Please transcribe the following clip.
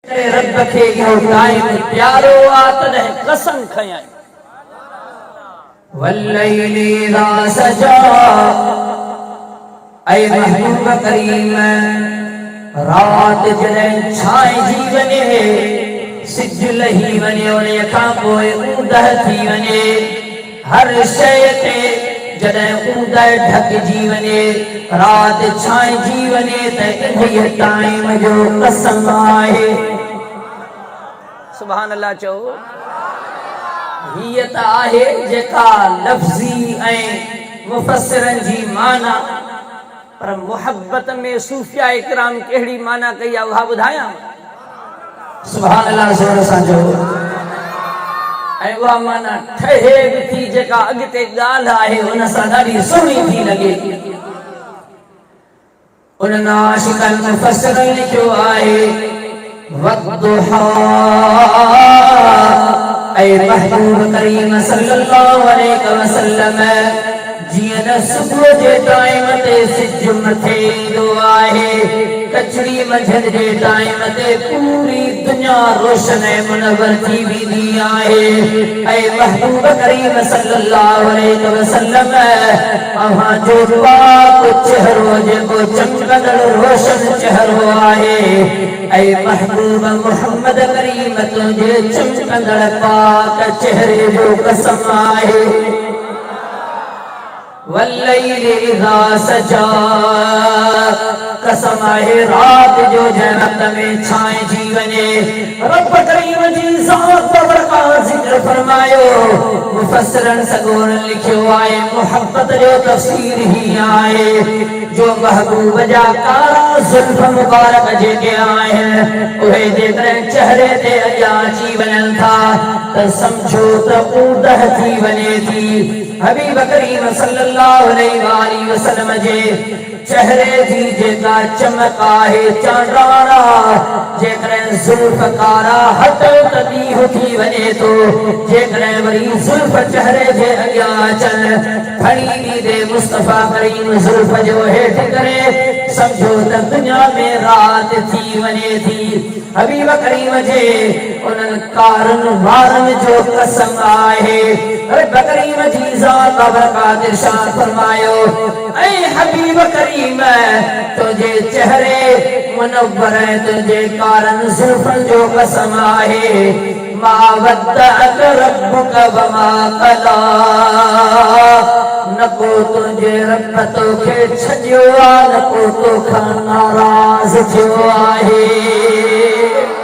रब खे इहो टाइम प्यारो आ तॾहिं कसम खयां वल्लैलि इज़ा सजा ऐ महबूब करीम रात जॾहिं छांइजी वञे सिज लही वञे उन खां पोइ ऊंदह थी वञे हर शइ ते जॾहिं ऊंदह ढकिजी वञे रात छांइजी वञे त इन्हीअ टाइम जो कसम आहे सुभान अल्लाह चओ हीअ त आहे जेका लफ़्ज़ी ऐं मुफ़स्सिरनि जी माना पर मुहब्बत में सूफिया इकराम कहिड़ी माना कई आहे उहा ॿुधायां सुभान अल्लाह ज़ोर सां चओ ऐं उहा माना ठहे बि थी जेका अॻिते ॻाल्हि आहे उन सां ॾाढी सुहिणी थी लॻे उन्हनि आशिक़नि मुफ़स्सिरनि लिखियो आहे वद्दुहा ऐ महबूब करीम सल्लल्लाहु अलैहि वसल्लम जीअं न सुबुह जे टाइम ते सिज मथे ईंदो आहे कचड़ी मंझंदि जे टाइम ते पूरी दुनिया रोशन ऐं मुनव्वर थी वेंदी आहे ऐं महबूब करीम सल्लल्लाहु अलैहि वसल्लम अव्हां जो पाक चेहरो जेको चमकंदड़ रोशन चेहरो आहे ऐं महबूब मोहम्मद करीम तुंहिंजे चमकंदड़ पाक चेहरे जो कसम आहे वल्लैलि इज़ा सजा कसम आहे रात जो जन्नत में छांइजी वञे रब करीम जी ज़ात बरका ज़िक्र फरमायो मुफ़स्सिरनि सॻोरनि लिखियो आहे मुहब्बत जो तफ़सीर ही आहे जो महबूब जा कारा ज़ुल्फ़ मुबारक जेके आहिनि उहे जेकॾहिं चेहरे ते अॻियां अची वञनि था त सम्झो त ऊंदह थी वञे थी हबीब करीम सल्लल्लाहु अलैहि वसल्लम जे चेहरे जी जेका चमक आहे चांडाणा जेकॾहिं ज़ुल्फ़ कारा हटो त ॾींहुं थी वञे थो जेकॾहिं वरी ज़ुल्फ़ चेहरे जे अॻियां अचनि खणी ॾींदे मुस्तफ़ा करीम ज़ुल्फ़ जो हेठि करे सम्झो त दुनिया में रात थी वञे थी हबीब करीम जे उन्हनि कारनि वारनि जो कसम आहे रब करीम जी ज़ात बरकात इरशाद फरमायो ऐ हबीब करीम तुझे चेहरे मुनव्वर तुझे कारन ज़ुल्फ़न जो कसम आहे मा वद्दअक रब्बुक वमा क़ला न को तुझे रब तोखे छॾियो आहे न को तोखां नाराज़ थियो आहे